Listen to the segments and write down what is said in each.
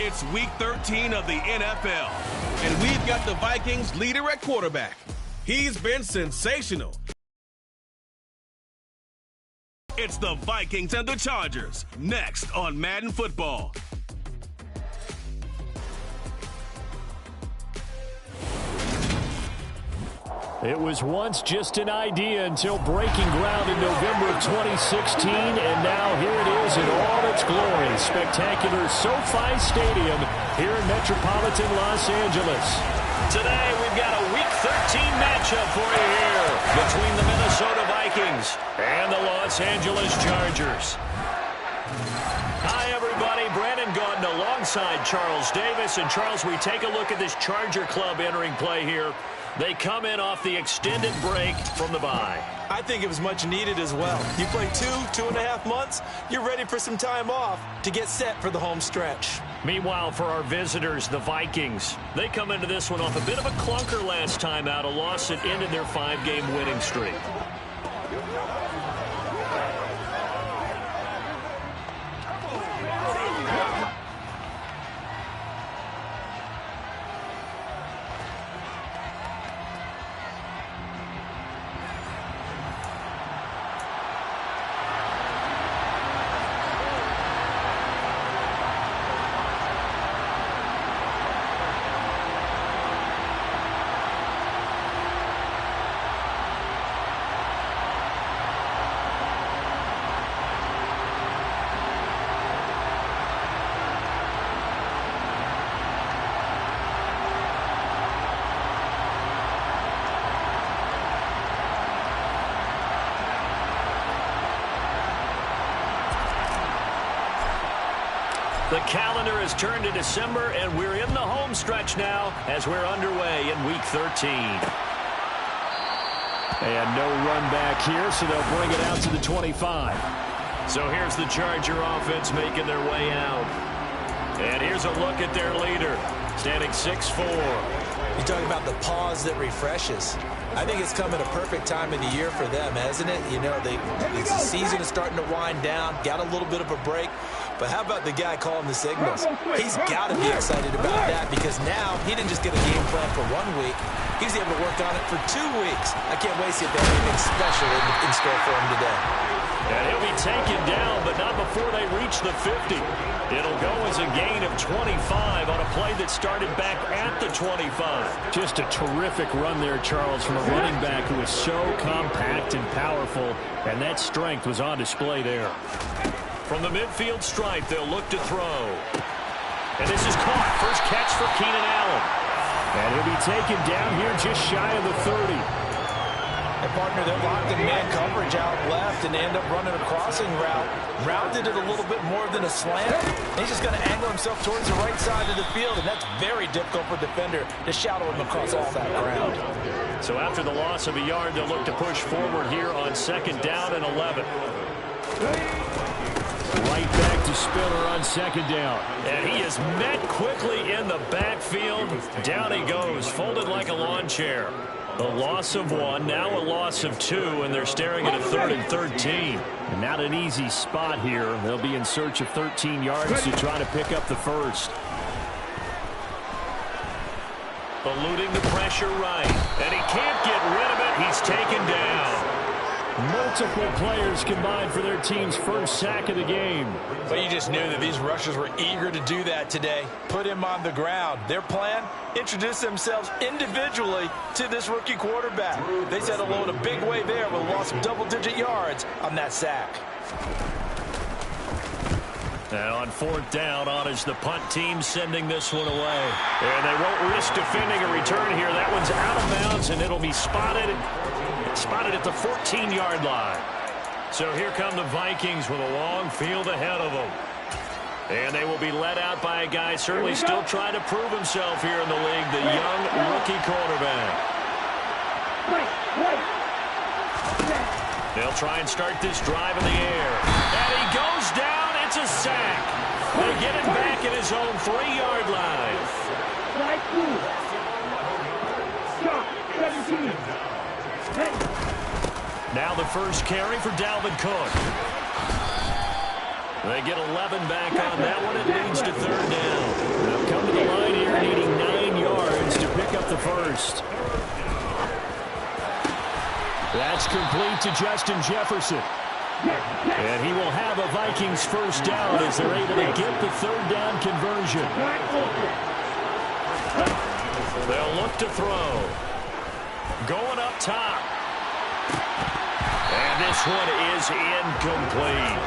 It's Week 13 of the NFL, and we've got the Vikings leader at quarterback. He's been sensational. It's the Vikings and the Chargers, next on Madden Football. It was once just an idea until breaking ground in November of 2016, and now here it is in all its glory. Spectacular SoFi Stadium here in metropolitan Los Angeles. Today we've got a Week 13 matchup for you here between the Minnesota Vikings and the Los Angeles Chargers. Hi, everybody. Brandon Gaudin alongside Charles Davis. And, Charles, we take a look at this Charger club entering play here. They come in off the extended break from the bye. I think it was much needed as well. You play 2.5 months, you're ready for some time off to get set for the home stretch. Meanwhile, for our visitors, the Vikings, they come into this one off a bit of a clunker last time out, a loss that ended their 5-game winning streak. The calendar has turned to December, and we're in the home stretch now as we're underway in Week 13. And no run back here, so they'll bring it out to the 25. So here's the Charger offense making their way out. And here's a look at their leader, standing 6'4". You talk about the pause that refreshes. I think it's come at a perfect time of the year for them, hasn't it? You know, the season is starting to wind down, got a little bit of a break. But how about the guy calling the signals? He's got to be excited about that because now he didn't just get a game plan for 1 week. He's able to work on it for 2 weeks. I can't wait to see if there's anything special in store for him today. And he'll be taken down, but not before they reach the 50. It'll go as a gain of 25 on a play that started back at the 25. Just a terrific run there, Charles, from a running back who is so compact and powerful, and that strength was on display there. From the midfield stripe, they'll look to throw. And this is caught. First catch for Keenan Allen. And he'll be taken down here just shy of the 30. And, partner, they're locked in man coverage out left and end up running a crossing route. Rounded it a little bit more than a slant. He's just going to angle himself towards the right side of the field, and that's very difficult for a defender to shadow him across all that ground. So after the loss of a yard, they'll look to push forward here on 2nd down and 11. Right back to Spiller on 2nd down. And he is met quickly in the backfield. Down he goes, folded like a lawn chair. A loss of 1, now a loss of 2, and they're staring at a 3rd and 13. And not an easy spot here. They'll be in search of 13 yards to try to pick up the first. Eluding the pressure right. And he can't get rid of it. He's taken down. Multiple players combined for their team's first sack of the game. But you just knew that these rushers were eager to do that today. Put him on the ground. Their plan, introduce themselves individually to this rookie quarterback. They set a load a big way there with a loss of double-digit yards on that sack. And on 4th down, on is the punt team sending this one away. And they won't risk defending a return here. That one's out of bounds, and it'll be spotted at the 14-yard line. So here come the Vikings with a long field ahead of them. And they will be led out by a guy certainly still trying to prove himself here in the league, the young rookie quarterback. They'll try and start this drive in the air. And he goes down. It's a sack. They get it back at his own 3-yard line. Now the first carry for Dalvin Cook. They get 11 back on that one. It leads to third down. They'll come to the line here needing 9 yards to pick up the first. That's complete to Justin Jefferson. And he will have a Vikings first down as they're able to get the third down conversion. They'll look to throw. Going up top. And this one is incomplete.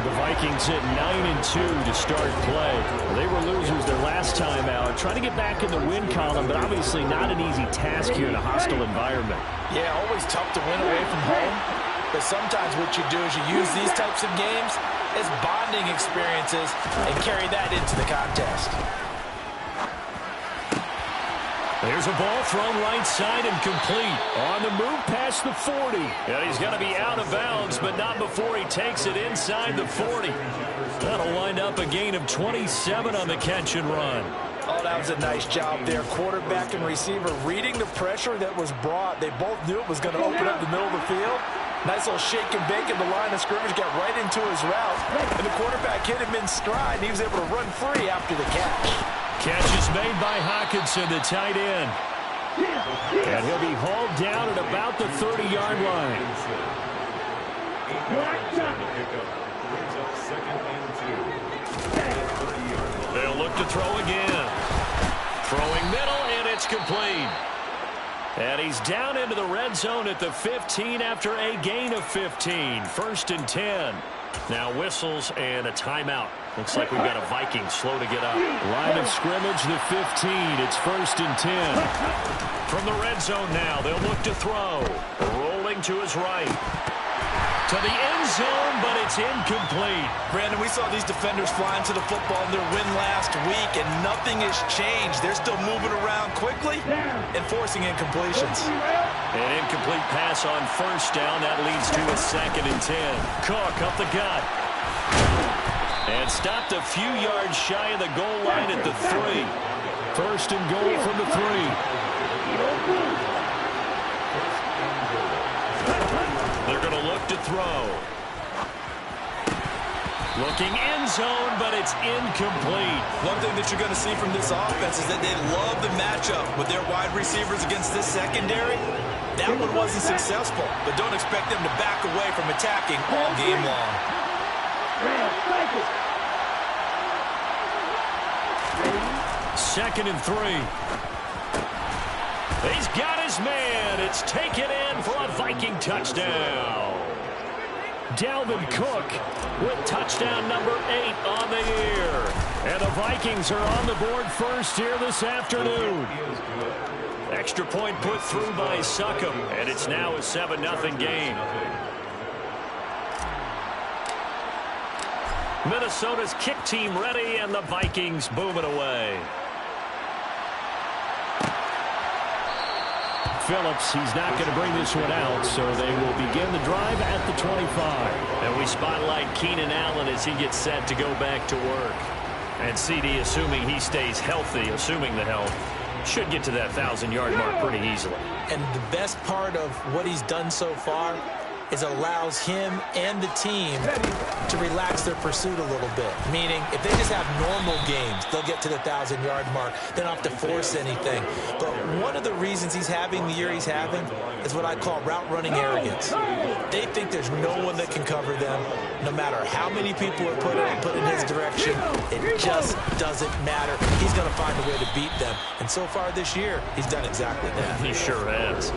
The Vikings hit 9-2 to start play. They were losers their last time out. Trying to get back in the win column, but obviously not an easy task here in a hostile environment. Yeah, always tough to win away from home. But sometimes what you do is you use these types of games as bonding experiences and carry that into the contest. There's a ball thrown right side and complete. On the move past the 40. And he's going to be out of bounds, but not before he takes it inside the 40. That'll wind up a gain of 27 on the catch and run. Oh, that was a nice job there. Quarterback and receiver reading the pressure that was brought. They both knew it was going to open up the middle of the field. Nice little shake and bake in the line of scrimmage, got right into his route. And the quarterback hit him in stride, and he was able to run free after the catch. Catch is made by Hawkinson, the tight end. And he'll be hauled down at about the 30-yard line. They'll look to throw again. Throwing middle, and it's complete. And he's down into the red zone at the 15 after a gain of 15. 1st and 10. Now whistles and a timeout. Looks like we've got a Viking slow to get up. Line of scrimmage, the 15. It's 1st and 10. From the red zone now, they'll look to throw. Rolling to his right. To the end zone, but it's incomplete. Brandon, we saw these defenders flying to the football in their win last week, and nothing has changed. They're still moving around quickly and forcing incompletions. An incomplete pass on 1st down. That leads to a 2nd and 10. Cook up the gut. And stopped a few yards shy of the goal line at the 3. 1st and goal from the 3. They're going to look to throw. Looking end zone, but it's incomplete. One thing that you're going to see from this offense is that they love the matchup with their wide receivers against this secondary. That one wasn't successful, but don't expect them to back away from attacking all game long. 2nd and 3. He's got his man. It's taken in for a Viking touchdown. Dalvin Cook with touchdown number 8 on the year. And the Vikings are on the board first here this afternoon. Extra point put through by Succop, and it's now a 7-0 game. Minnesota's kick team ready, and the Vikings booming away. Phillips, he's not going to bring this one out, so they will begin the drive at the 25. And we spotlight Keenan Allen as he gets set to go back to work. And CD, assuming he stays healthy, assuming the health, should get to that 1,000-yard mark pretty easily. And the best part of what he's done so far is allows him and the team to relax their pursuit a little bit. Meaning, if they just have normal games, they'll get to the 1,000-yard mark. They don't have to force anything. But one of the reasons he's having the year he's having is what I call route-running arrogance. They think there's no one that can cover them. No matter how many people are put in his direction, it just doesn't matter. He's going to find a way to beat them. And so far this year, he's done exactly that. He sure has.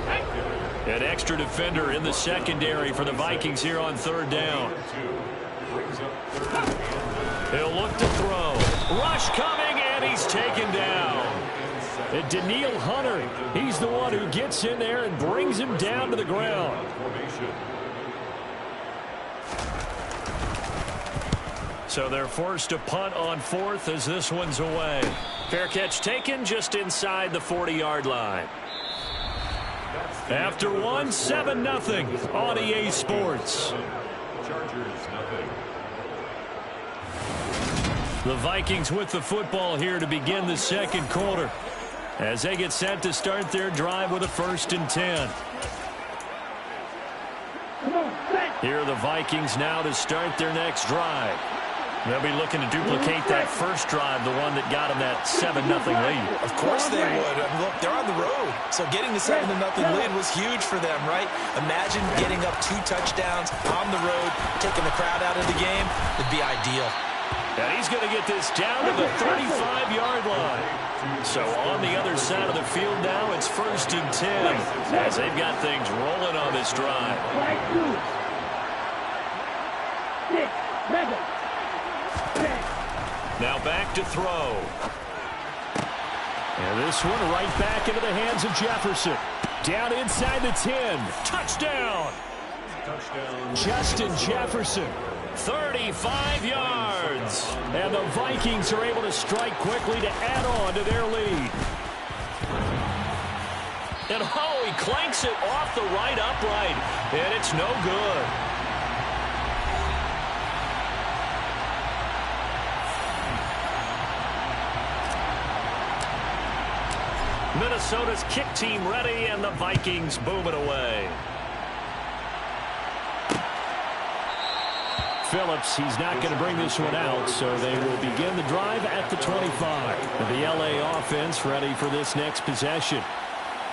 An extra defender in the secondary for the Vikings here on 3rd down. He'll look to throw. Rush coming, and he's taken down. And Daniil Hunter, he's the one who gets in there and brings him down to the ground. So they're forced to punt on 4th as this one's away. Fair catch taken just inside the 40-yard line. After 1, 7-0 on EA Sports. The Vikings with the football here to begin the 2nd quarter as they get set to start their drive with a 1st and 10. Here are the Vikings now to start their next drive. They'll be looking to duplicate that first drive, the one that got them that 7-0 lead. Of course they would. I mean, look, they're on the road. So getting the 7-0 lead was huge for them, right? Imagine getting up 2 touchdowns on the road, taking the crowd out of the game. It'd be ideal. And he's going to get this down to the 35-yard line. So on the other side of the field now, it's 1st and 10 as they've got things rolling on this drive. Now back to throw. And this one right back into the hands of Jefferson. Down inside the 10. Touchdown. Justin Jefferson. 35 yards. And the Vikings are able to strike quickly to add on to their lead. And he clanks it off the right upright. And it's no good. Minnesota's kick team ready, and the Vikings boom it away. Phillips, he's not going to bring this one out, so they will begin the drive at the 25. The LA offense ready for this next possession.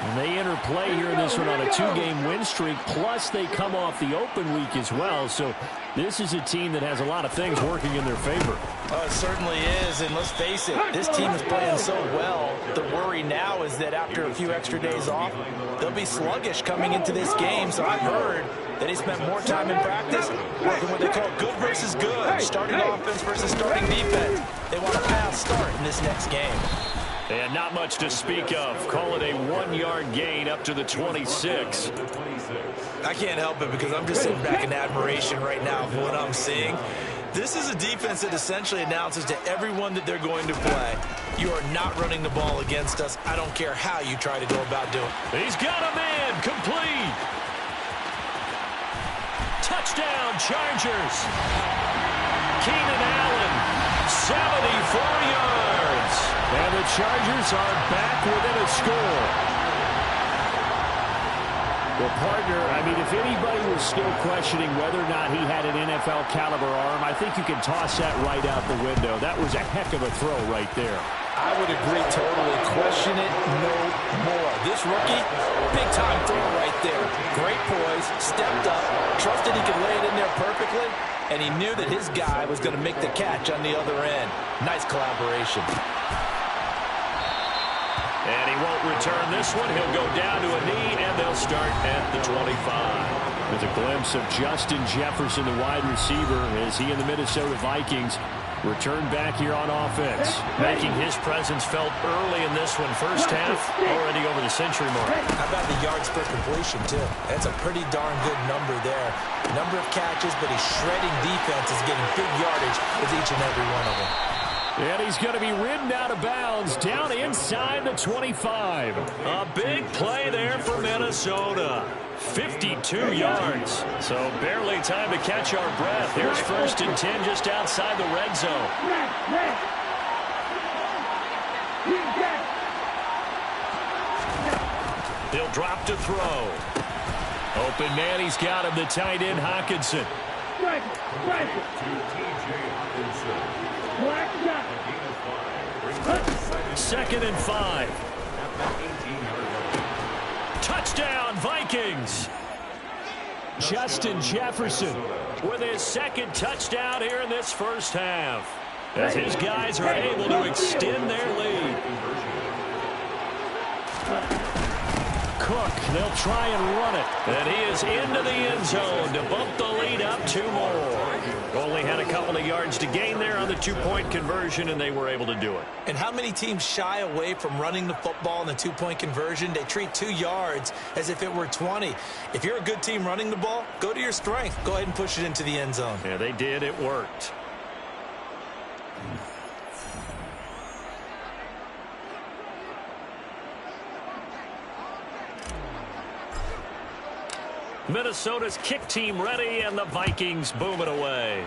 And they enter play here in this one on a 2-game win streak, plus they come off the open week as well. So this is a team that has a lot of things working in their favor. Oh, it certainly is, and let's face it, this team is playing so well. The worry now is that after a few extra days off, they'll be sluggish coming into this game. So I've heard that he spent more time in practice working what they call good versus good, starting offense versus starting defense. They want a fast start in this next game. And not much to speak of. Call it a 1-yard gain up to the 26. I can't help it because I'm just sitting back in admiration right now of what I'm seeing. This is a defense that essentially announces to everyone that they're going to play, you are not running the ball against us. I don't care how you try to go about doing it. He's got a man complete. Touchdown, Chargers. Keenan Allen, 74 yards. And the Chargers are back within a score. Well, partner, I mean, if anybody was still questioning whether or not he had an NFL caliber arm, I think you can toss that right out the window. That was a heck of a throw right there. I would agree totally. Question it no more. This rookie, big-time throw right there. Great poise, stepped up, trusted he could lay it in there perfectly, and he knew that his guy was going to make the catch on the other end. Nice collaboration. And he won't return this one. He'll go down to a knee, and they'll start at the 25. With a glimpse of Justin Jefferson, the wide receiver, as he and the Minnesota Vikings return back here on offense, making his presence felt early in this one. First half, already over the century mark. How about the yards per completion, too? That's a pretty darn good number there. Number of catches, but he's shredding defenses, getting big yardage with each and every one of them. And he's going to be ridden out of bounds down inside the 25. A big play there for Minnesota. 52 yards. So barely time to catch our breath. Here's 1st and 10 just outside the red zone. He'll drop to throw. Open man, he's got him, the tight end Hockenson. Second and 5. Touchdown, Vikings. Justin Jefferson with his second touchdown here in this first half, as his guys are able to extend their lead. Cook, they'll try and run it. And he is into the end zone to bump the lead up 2 more. Only had a couple of yards to gain there on the 2-point conversion, and they were able to do it. And how many teams shy away from running the football in the 2-point conversion? They treat 2 yards as if it were 20. If you're a good team running the ball, go to your strength. Go ahead and push it into the end zone. Yeah, they did. It worked. Minnesota's kick team ready, and the Vikings boom it away.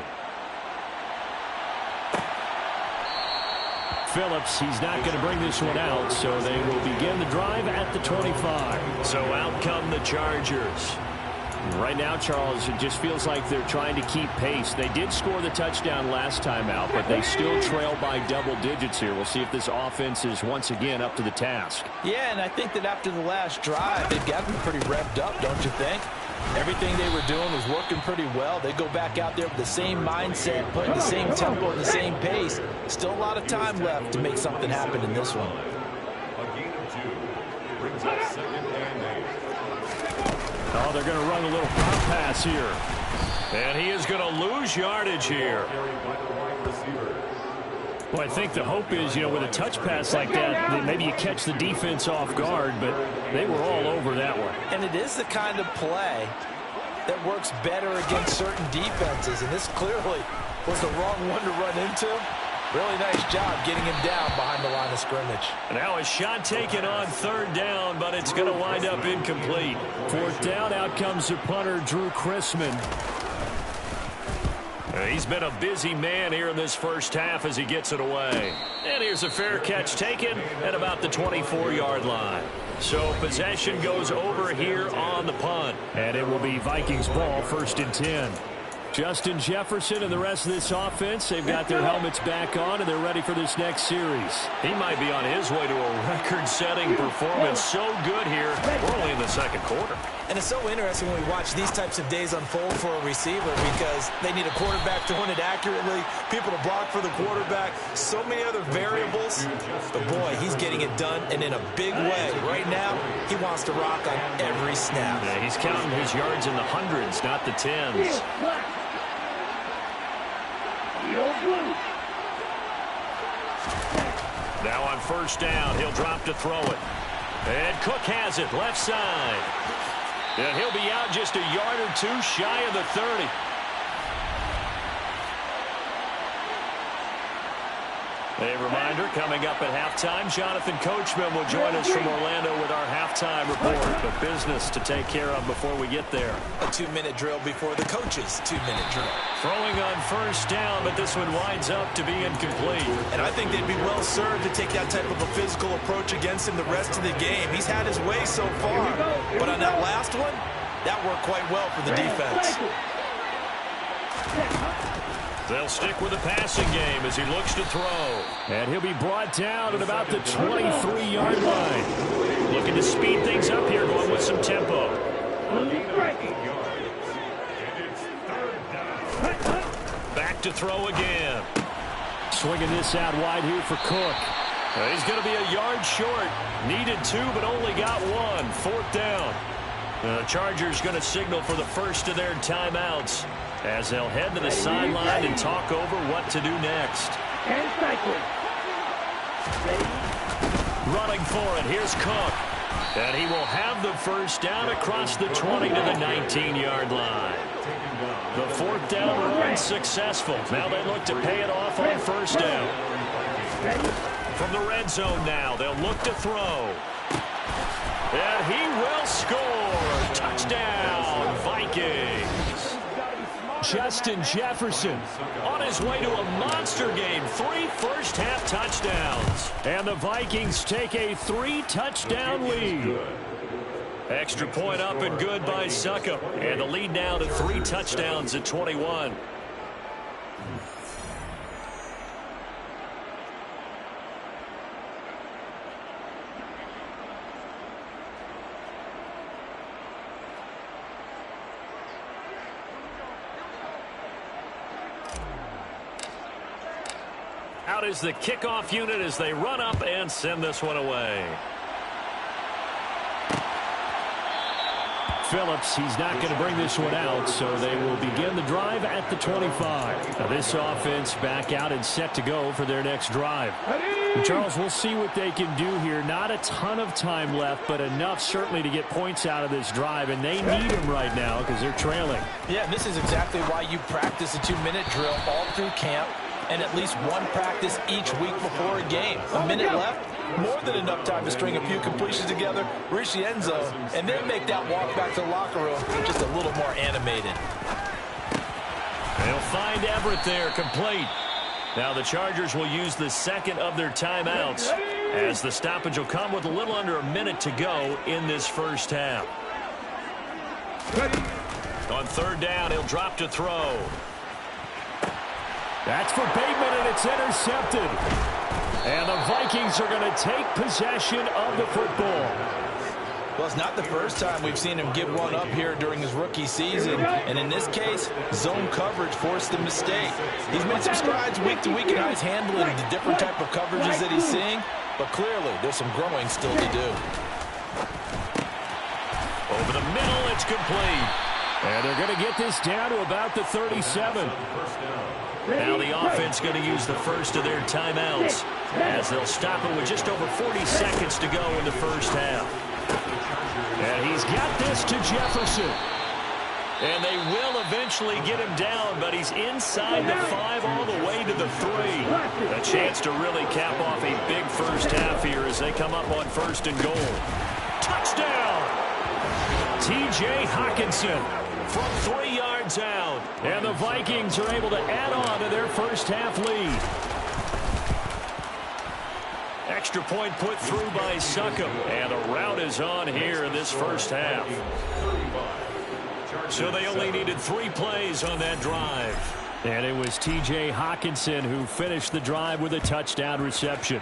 Phillips, he's not going to bring this one out, so they will begin the drive at the 25. So out come the Chargers. Right now, Charles, it just feels like they're trying to keep pace. They did score the touchdown last time out, but they still trail by double digits here. We'll see if this offense is once again up to the task. Yeah, and I think that after the last drive, they've got them pretty revved up, don't you think? Everything they were doing was working pretty well. They go back out there with the same mindset, putting the same tempo and the same pace. Still a lot of time left to make something happen in this one. Oh, they're going to run a little pop pass here. And he is going to lose yardage here. Well, I think the hope is, with a touch pass like that maybe you catch the defense off guard, but they were all over that one. And it is the kind of play that works better against certain defenses, and this clearly was the wrong one to run into. Really nice job getting him down behind the line of scrimmage. And now a shot taken on third down, but it's going to wind up incomplete. Fourth down, out comes the punter, Drew Chrisman. He's been a busy man here in this first half as he gets it away. And here's a fair catch taken at about the 24-yard line. So possession goes over here on the punt. And it will be Vikings ball, 1st and 10. Justin Jefferson and the rest of this offense, they've got their helmets back on, and they're ready for this next series. He might be on his way to a record-setting performance. So good here. We're only in the second quarter. And it's so interesting when we watch these types of days unfold for a receiver because they need a quarterback throwing it accurately, people to block for the quarterback, so many other variables. But, boy, he's getting it done, and in a big way. Right now, he wants to rock on every snap. Yeah, he's counting his yards in the hundreds, not the tens. Now on first down, he'll drop to throw it. And Cook has it, left side. And he'll be out just a yard or two shy of the 30. A reminder, coming up at halftime, Jonathan Coachman will join us from Orlando with our halftime report. But business to take care of before we get there. A 2-minute drill before the coach's 2-minute drill. Throwing on first down, but this one winds up to be incomplete. And I think they'd be well served to take that type of a physical approach against him the rest of the game. He's had his way so far. But on that last one, that worked quite well for the defense. They'll stick with the passing game as he looks to throw. And he'll be brought down at about the 23-yard line. Looking to speed things up here, going with some tempo. Back to throw again. Swinging this out wide here for Cook. He's going to be a yard short. Needed 2, but only got 1. Fourth down. The Chargers going to signal for the first of their timeouts as they'll head to the sideline and talk over what to do next. Running for it, here's Cook. And he will have the first down across the 20 to the 19-yard line. The fourth down run successful. Now they look to pay it off on first down. From the red zone now, they'll look to throw. And he will score. Touchdown, Vikings. Justin Jefferson on his way to a monster game. 3 first-half touchdowns. And the Vikings take a 3-touchdown lead. Extra point up and good by Succop. And the lead now to 3 touchdowns at 21. Out is the kickoff unit as they run up and send this one away. Phillips, he's not going to bring this one out, so they will begin the drive at the 25. Now this offense back out and set to go for their next drive. And Charles, we'll see what they can do here. Not a ton of time left, but enough certainly to get points out of this drive, and they need them right now because they're trailing. Yeah, this is exactly why you practice a 2-minute drill all through camp and at least one practice each week before a game. A minute left, more than enough time to string a few completions together, reach the end zone, and then make that walk back to the locker room just a little more animated. They'll find Everett there, complete. Now the Chargers will use the second of their timeouts as the stoppage will come with a little under a minute to go in this first half. On third down, he'll drop to throw. That's for Bateman, and it's intercepted. And the Vikings are going to take possession of the football. Well, it's not the first time we've seen him give one up here during his rookie season. And in this case, zone coverage forced the mistake. He's made some strides week to week in how he's handling the different type of coverages that he's seeing. But clearly, there's some growing still to do. Over the middle, it's complete. And they're going to get this down to about the 37. Now the offense going to use the first of their timeouts as they'll stop it with just over 40 seconds to go in the first half. And he's got this to Jefferson. And they will eventually get him down, but he's inside the 5 all the way to the 3. A chance to really cap off a big first half here as they come up on 1st and goal. Touchdown! T.J. Hockenson from 3 yards out. And the Vikings are able to add on to their first half lead. Extra point put through by Succop. And a rout is on here in this first half. So they only needed 3 plays on that drive. And it was T.J. Hockenson who finished the drive with a touchdown reception.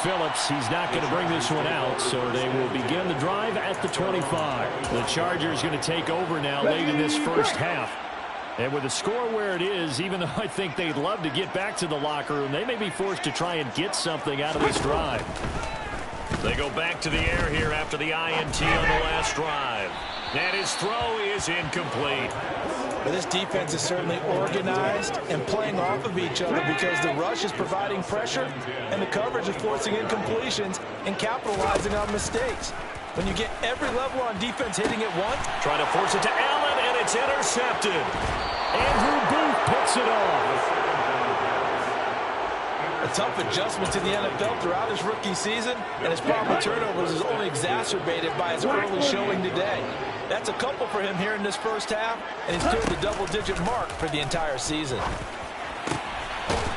Phillips, he's not going to bring this one out, so they will begin the drive at the 25. The Chargers going to take over now late in this first half. And with the score where it is, even though I think they'd love to get back to the locker room, they may be forced to try and get something out of this drive. They go back to the air here after the INT on the last drive. And his throw is incomplete. But this defense is certainly organized and playing off of each other because the rush is providing pressure and the coverage is forcing incompletions and capitalizing on mistakes. When you get every level on defense hitting it once. Trying to force it to Allen, and it's intercepted. Andrew Booth picks it off. A tough adjustment to the NFL throughout his rookie season, and his problem with turnovers is only exacerbated by his early showing today. That's a couple for him here in this first half, and he's cleared the double-digit mark for the entire season.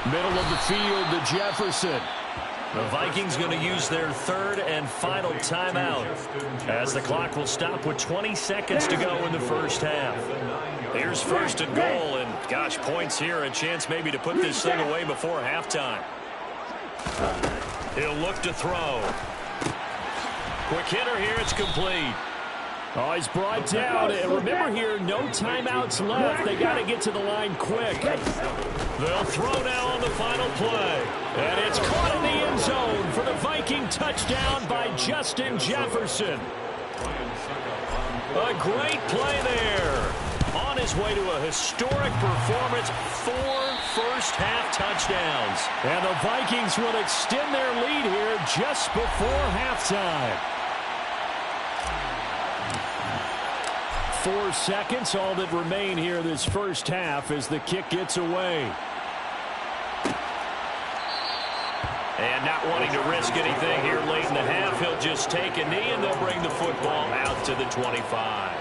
Middle of the field to Jefferson. The Vikings going to use their 3rd and final timeout as the clock will stop with 20 seconds to go in the first half. Here's 1st and goal, and gosh, points here, a chance maybe to put this thing away before halftime. He'll look to throw. Quick hitter here, it's complete. Oh, he's brought down, and remember here, no timeouts left. They got to get to the line quick. They'll throw now on the final play. And it's caught in the end zone for the Viking touchdown by Justin Jefferson. A great play there. On his way to a historic performance, 4 first-half touchdowns. And the Vikings will extend their lead here just before halftime. 4 seconds, all that remain here this first half as the kick gets away. And not wanting to risk anything here late in the half, he'll just take a knee and they'll bring the football out to the 25.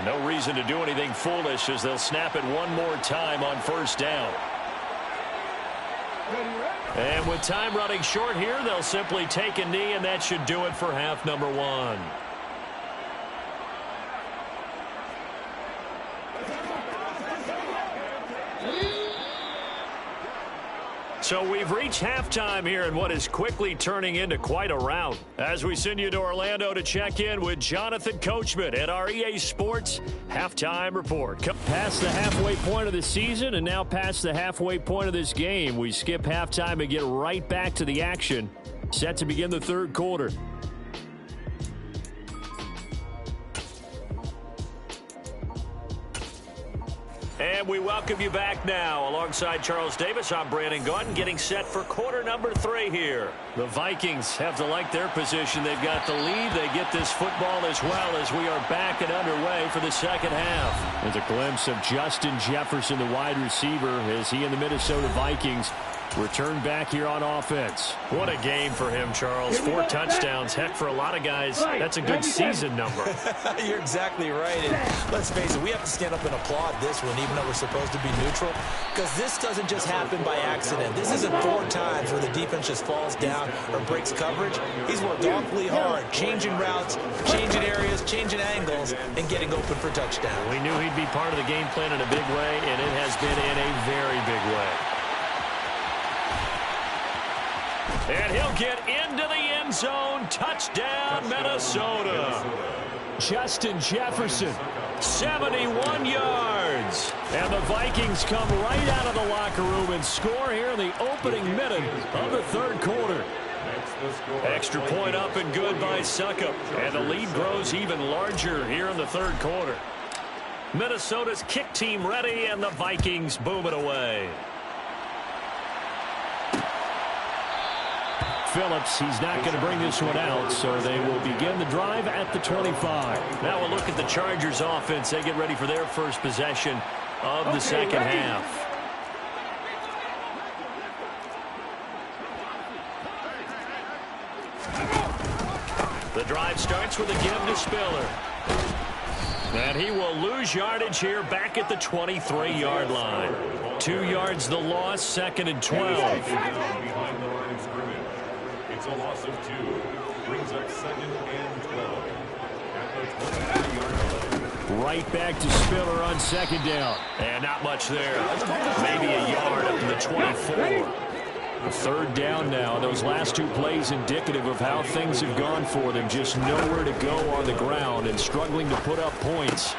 No reason to do anything foolish as they'll snap it one more time on 1st down. And with time running short here, they'll simply take a knee, and that should do it for half number 1. So we've reached halftime here in what is quickly turning into quite a rout. As we send you to Orlando to check in with Jonathan Coachman at our EA Sports Halftime Report. Past the halfway point of the season and now past the halfway point of this game. We skip halftime and get right back to the action. Set to begin the 3rd quarter. And we welcome you back now. Alongside Charles Davis, I'm Brandon Gaudin, getting set for quarter number 3 here. The Vikings have to like their position. They've got the lead. They get this football as well as we are back and underway for the second half. There's a glimpse of Justin Jefferson, the wide receiver, as he and the Minnesota Vikings Return back here on offense. What a game for him, Charles. 4 touchdowns. Heck, for a lot of guys, that's a good season number. You're exactly right. And let's face it, we have to stand up and applaud this one, even though we're supposed to be neutral, because this doesn't just happen by accident. This isn't 4 times where the defense just falls down or breaks coverage. He's worked awfully hard, changing routes, changing areas, changing angles, and getting open for touchdown. We knew he'd be part of the game plan in a big way, and it has been in a very big way. And he'll get into the end zone. Touchdown, Minnesota. Justin Jefferson. 71 yards. And the Vikings come right out of the locker room and score here in the opening minute of the third quarter. Extra point up and good by Suckup. And the lead grows even larger here in the third quarter. Minnesota's kick team ready, and the Vikings boom it away. Phillips, he's not going to bring this one out, so they will begin the drive at the 25. Now we'll look at the Chargers offense. They get ready for their first possession of the second half. The drive starts with a give to Spiller. And he will lose yardage here back at the 23-yard line. 2 yards the loss, 2nd and 12. It's a loss of 2. Brings up 2nd and 12. At the 23-yard line. Right back to Spiller on 2nd down. And not much there. Maybe a yard up to the 24. 3rd down now. Those last 2 plays indicative of how things have gone for them. Just nowhere to go on the ground and struggling to put up points.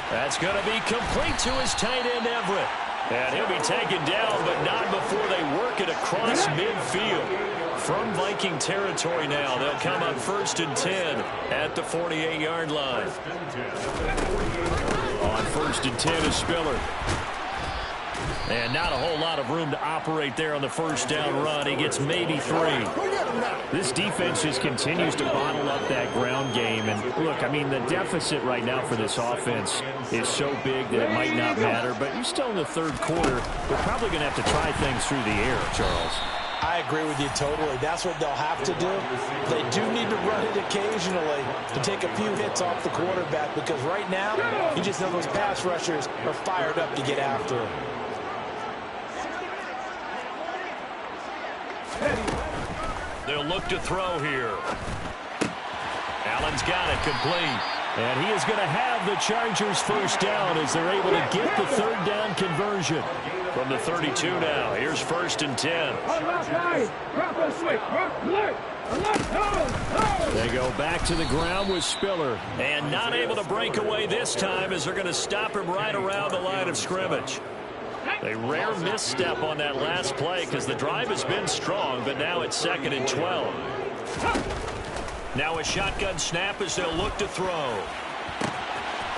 That's going to be complete to his tight end, Everett. And he'll be taken down, but not before they work it across midfield. From Viking territory now, they'll come up 1st and 10 at the 48-yard line. On 1st and 10 is Spiller. And not a whole lot of room to operate there on the first down run. He gets maybe 3. This defense just continues to bottle up that ground game. And look, I mean, the deficit right now for this offense is so big that it might not matter. But you're still in the third quarter. They're probably going to have to try things through the air, Charles. I agree with you totally. That's what they'll have to do. They do need to run it occasionally to take a few hits off the quarterback, because right now, you just know those pass rushers are fired up to get after him. They'll look to throw here. Allen's got it complete. And he is going to have the Chargers first down as they're able to get the 3rd down conversion. From the 32 now, here's 1st and 10. They go back to the ground with Spiller. And not able to break away this time as they're going to stop him right around the line of scrimmage. A rare misstep on that last play because the drive has been strong, but now it's 2nd and 12. Now a shotgun snap as they'll look to throw.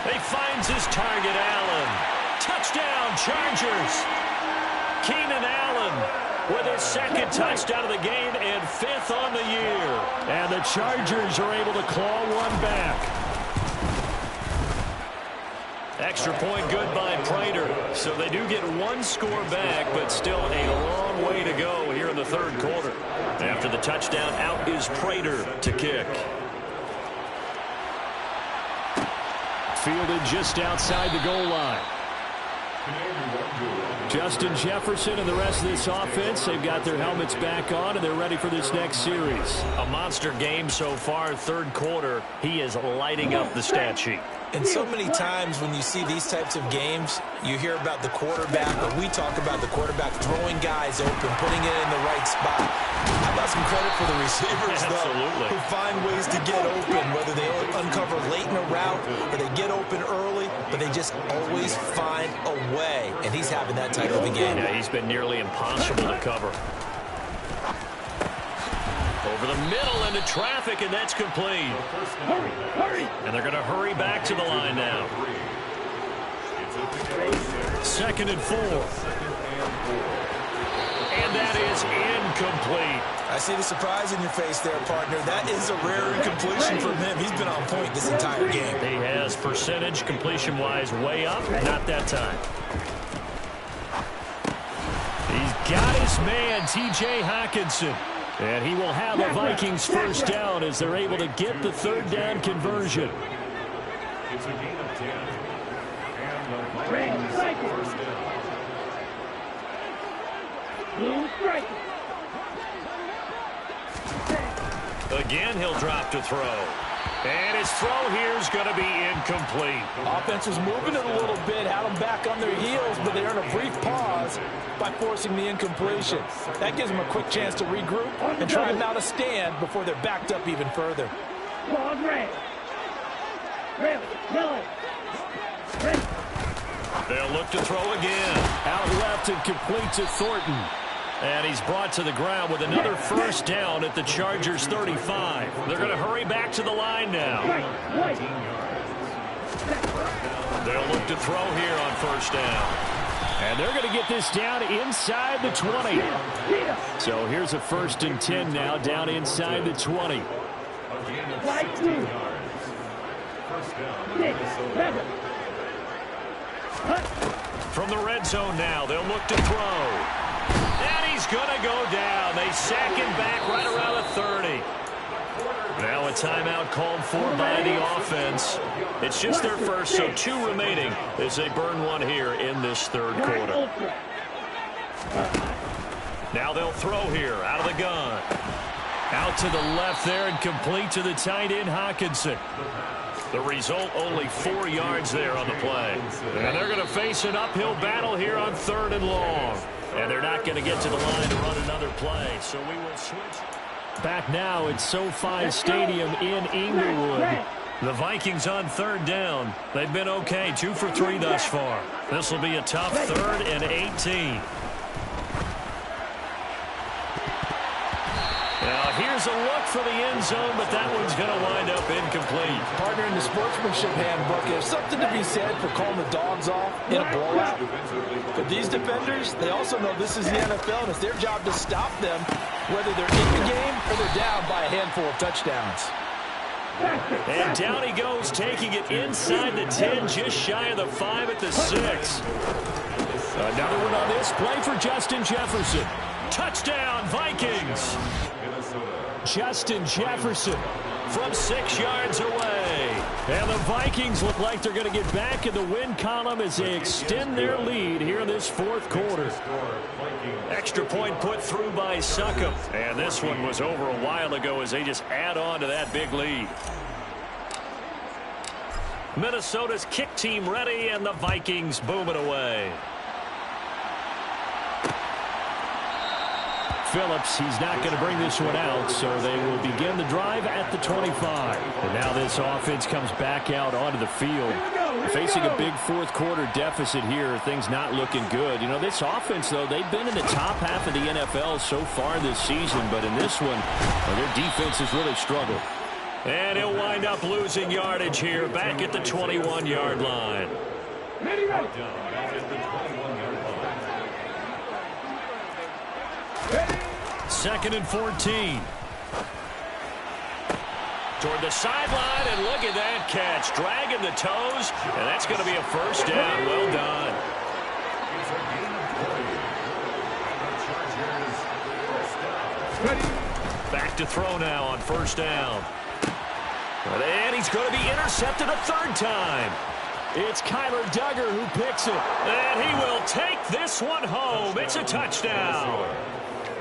He finds his target, Allen. Touchdown, Chargers. Keenan Allen with his 2nd touchdown of the game and 5th on the year. And the Chargers are able to claw one back. Extra point good by Prater. So they do get 1 score back, but still a long way to go here in the third quarter. After the touchdown, out is Prater to kick. Fielded just outside the goal line. Justin Jefferson and the rest of this offense, they've got their helmets back on, and they're ready for this next series. A monster game so far, third quarter. He is lighting up the stat sheet. And so many times when you see these types of games, you hear about the quarterback, but we talk about the quarterback throwing guys open, putting it in the right spot. How about some credit for the receivers, though, who find ways to get open, whether they uncover late in a route or they get open early, but they just always find a way. And he's having that type of a game. Yeah, he's been nearly impossible to cover. Over the middle into traffic, and that's complete. And they're going to hurry back to the line now. 2nd and 4. And that is incomplete. I see the surprise in your face there, partner. That is a rare incompletion from him. He's been on point this entire game. He has percentage completion-wise way up. Not that time. He's got his man, T.J. Hockenson. And he will have a Vikings first down as they're able to get the third down conversion. It's a gain of 10. And the Vikings first down. Again, he'll drop to throw. And his throw here is going to be incomplete. Offense was moving it a little bit, had them back on their heels, but they earn a brief pause by forcing the incompletion. That gives them a quick chance to regroup and try and mount a stand before they're backed up even further. They'll look to throw again. Out left and complete to Thornton. And he's brought to the ground with another first down at the Chargers' 35. They're going to hurry back to the line now. They'll look to throw here on first down. And they're going to get this down inside the 20. So here's a 1st and 10 now, down inside the 20. From the red zone now, they'll look to throw. And he's going to go down. They sack him back right around the 30. Now a timeout called for by the offense. It's just their first, so 2 remaining as they burn one here in this third quarter. Now they'll throw here out of the gun. Out to the left there and complete to the tight end, Hockenson. The result, only 4 yards there on the play. And they're going to face an uphill battle here on 3rd and long. And they're not going to get to the line to run another play, so we will switch. Back now at SoFi Stadium in Inglewood. The Vikings on 3rd down. They've been okay, 2 for 3 thus far. This will be a tough 3rd and 18. Now here's a look for the end zone, but that one's going to wind up incomplete. Partner, in the sportsmanship handbook, there's something to be said for calling the dogs off in a blowout. But these defenders, they also know this is the NFL, and it's their job to stop them, whether they're in the game or they're down by a handful of touchdowns. And down he goes, taking it inside the 10, just shy of the 5 at the 6. Another one on this play for Justin Jefferson. Touchdown, Vikings! Justin Jefferson from 6 yards away. And the Vikings look like they're going to get back in the win column as they extend their lead here in this 4th quarter. Extra point put through by Succop. And this one was over a while ago as they just add on to that big lead. Minnesota's kick team ready, and the Vikings boom it away. Phillips, he's not going to bring this one out, so they will begin the drive at the 25. And now this offense comes back out onto the field. Facing a big 4th quarter deficit here, things not looking good. You know, this offense, though, they've been in the top half of the NFL so far this season, but in this one, their defense has really struggled. And he'll wind up losing yardage here, back at the 21-yard line. 2nd and 14. Toward the sideline, and look at that catch. Dragging the toes, and that's going to be a first down. Well done. Back to throw now on first down. And he's going to be intercepted a 3rd time. It's Kyler Duggar who picks it. And he will take this one home. It's a touchdown.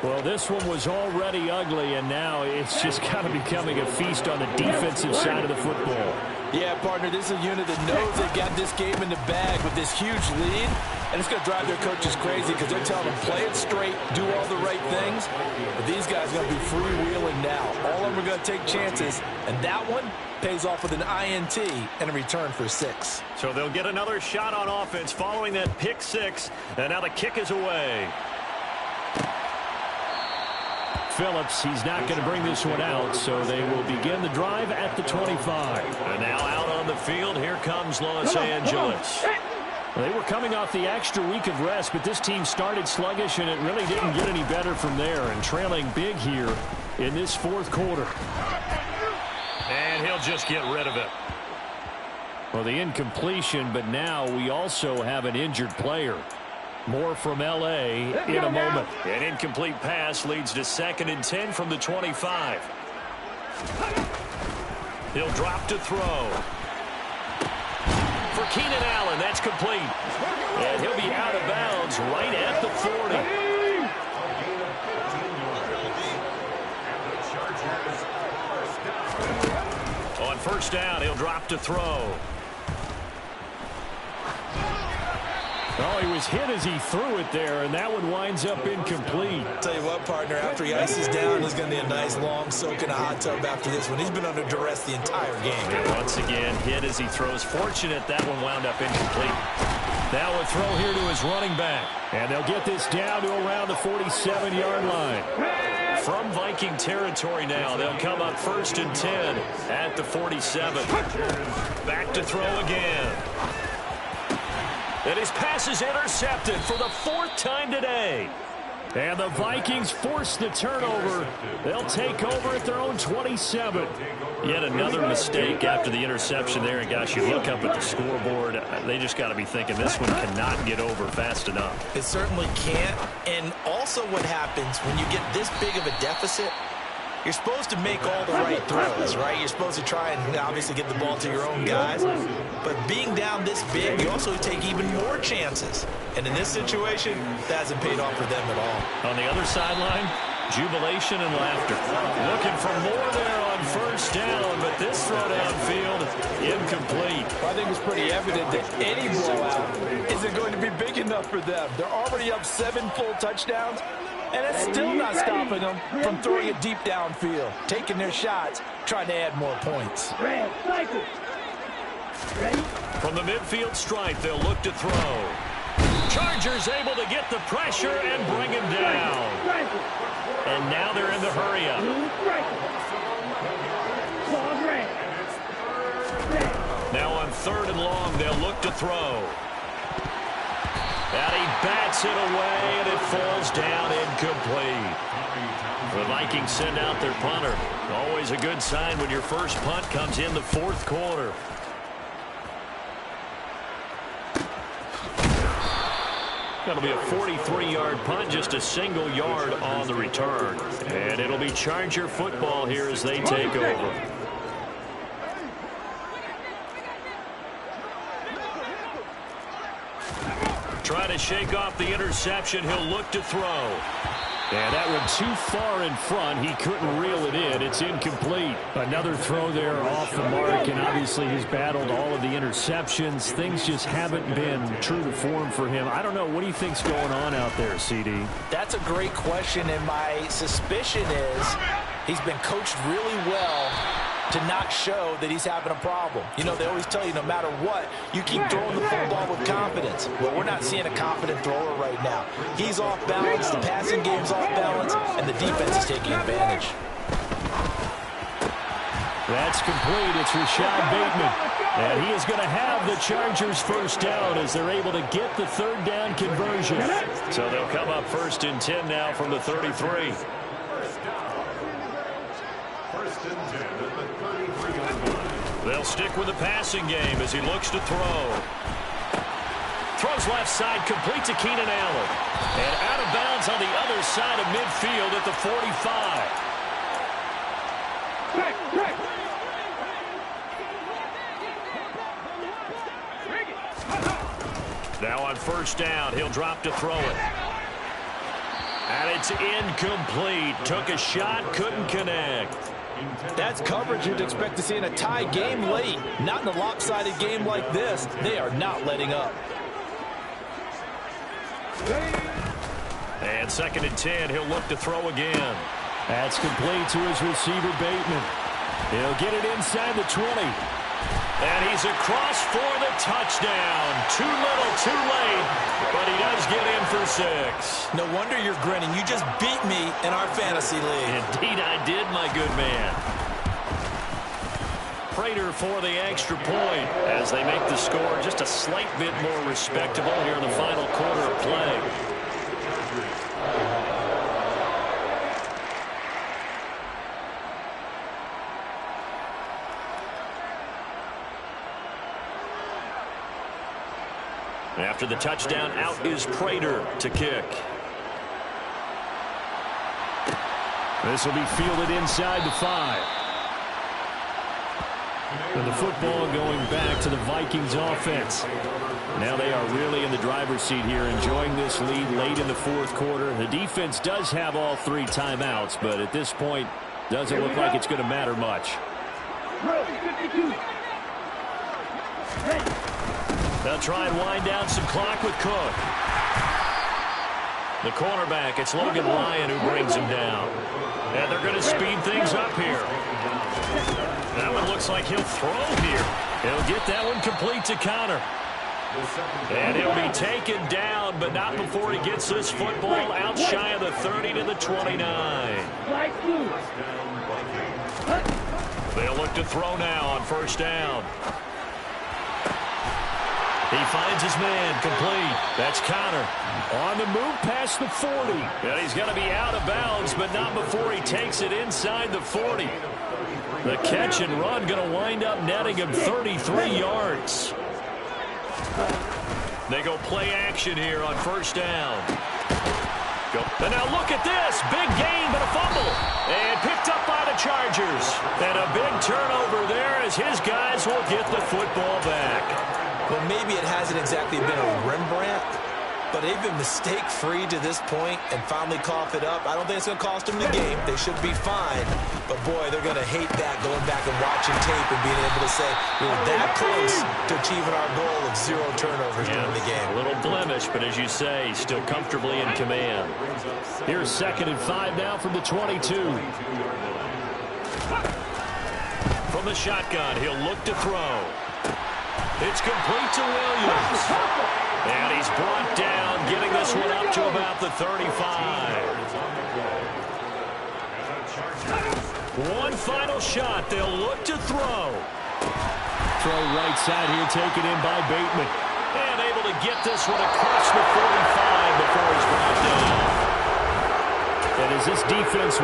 Well, this one was already ugly, and now it's just kind of becoming a feast on the defensive side of the football. Yeah, partner, this is a unit that knows they've got this game in the bag with this huge lead, and it's going to drive their coaches crazy because they're telling them play it straight, do all the right things. But these guys are going to be freewheeling now. All of them are going to take chances, and that one pays off with an INT and a return for 6. So they'll get another shot on offense following that pick 6, and now the kick is away. Phillips, he's not going to bring this one out, so they will begin the drive at the 25. And now out on the field, here comes Los Angeles. They were coming off the extra week of rest, but this team started sluggish, and it really didn't get any better from there, and trailing big here in this 4th quarter. And he'll just get rid of it. Well, the incompletion, but now we also have an injured player. More from L.A. in a moment. An incomplete pass leads to 2nd and 10 from the 25. He'll drop to throw. For Keenan Allen, that's complete. And he'll be out of bounds right at the 40. On first down, he'll drop to throw. Oh, he was hit as he threw it there, and that one winds up incomplete. Tell you what, partner, after he ices down, there's going to be a nice long soak in a hot tub after this one. He's been under duress the entire game. And once again, hit as he throws. Fortunate that one wound up incomplete. Now a throw here to his running back. And they'll get this down to around the 47-yard line. From Viking territory now, they'll come up 1st and 10 at the 47. Back to throw again. And his pass is intercepted for the 4th time today. And the Vikings force the turnover. They'll take over at their own 27. Yet another mistake after the interception there. And, gosh, you look up at the scoreboard. They just got to be thinking this one cannot get over fast enough. It certainly can't. And also what happens when you get this big of a deficit, you're supposed to make all the right throws, right? You're supposed to try and obviously get the ball to your own guys. But being down this big, you also take even more chances. And in this situation, that hasn't paid off for them at all. On the other sideline, jubilation and laughter. Looking for more there on first down, but this throw downfield, incomplete. I think it's pretty evident that any blowout isn't going to be big enough for them. They're already up 7 full touchdowns. And it's still not stopping them from throwing it deep downfield, taking their shots, trying to add more points. From the midfield stripe, they'll look to throw. Chargers able to get the pressure and bring him down. And now they're in the hurry-up. Now on 3rd and long, they'll look to throw. And he bats it away, and it falls down incomplete. The Vikings send out their punter. Always a good sign when your first punt comes in the 4th quarter. That'll be a 43-yard punt, just a single yard on the return. And it'll be Charger football here as they take over. Trying to shake off the interception. He'll look to throw. And that one too far in front. He couldn't reel it in. It's incomplete. Another throw there off the mark, and obviously he's battled all of the interceptions. Things just haven't been true to form for him. I don't know. What do you think's going on out there, CD? That's a great question, and my suspicion is he's been coached really well to not show that he's having a problem. You know, they always tell you no matter what, you keep throwing the football with confidence. Well, we're not seeing a confident thrower right now. He's off balance, the passing game's off balance, and the defense is taking advantage. That's complete. It's Rashad Bateman. And he is going to have the Chargers first down as they're able to get the 3rd down conversion. So they'll come up 1st and 10 now from the 33. They'll stick with the passing game as he looks to throw. Throws left side, complete to Keenan Allen. And out of bounds on the other side of midfield at the 45. Now on first down, he'll drop to throw it. And it's incomplete. Took a shot, couldn't connect. That's coverage you'd expect to see in a tie game late. Not in a lopsided game like this. They are not letting up. And 2nd and 10, he'll look to throw again. That's complete to his receiver, Bateman. He'll get it inside the 20. And he's across for the touchdown. Too little, too late, but he does get in for 6. No wonder you're grinning. You just beat me in our fantasy league. Indeed I did, my good man. Prater for the extra point as they make the score just a slight bit more respectable here in the final quarter of play. After the touchdown, out is Prater to kick. This will be fielded inside the 5. And the football going back to the Vikings offense. Now they are really in the driver's seat here, enjoying this lead late in the fourth quarter. The defense does have all 3 timeouts, but at this point, doesn't look like it's going to matter much. They'll try and wind down some clock with Cook. The cornerback, it's Logan Ryan who brings him down. And they're going to speed things up here. That one looks like he'll throw here. He'll get that one complete to Connor. And he'll be taken down, but not before he gets this football out shy of the 30 to the 29. They'll look to throw now on first down. He finds his man, complete. That's Connor. On the move past the 40. And he's going to be out of bounds, but not before he takes it inside the 40. The catch and run going to wind up netting him 33 yards. They go play action here on first down. And now look at this. Big gain, but a fumble. And picked up by the Chargers. And a big turnover there as his guys will get the football back. Well, maybe it hasn't exactly been a Rembrandt, but they've been mistake-free to this point and finally cough it up. I don't think it's going to cost them the game. They should be fine. But, boy, they're going to hate that, going back and watching tape and being able to say we were that close to achieving our goal of 0 turnovers during the game. A little blemish, but as you say, still comfortably in command. Here's 2nd and 5 now from the 22. From the shotgun, he'll look to throw. It's complete to Williams. And he's brought down, getting this one up to about the 35. One final shot. They'll look to throw. Throw right side here, taken in by Bateman. And able to get this one across the 45 before he's brought down. And as this defense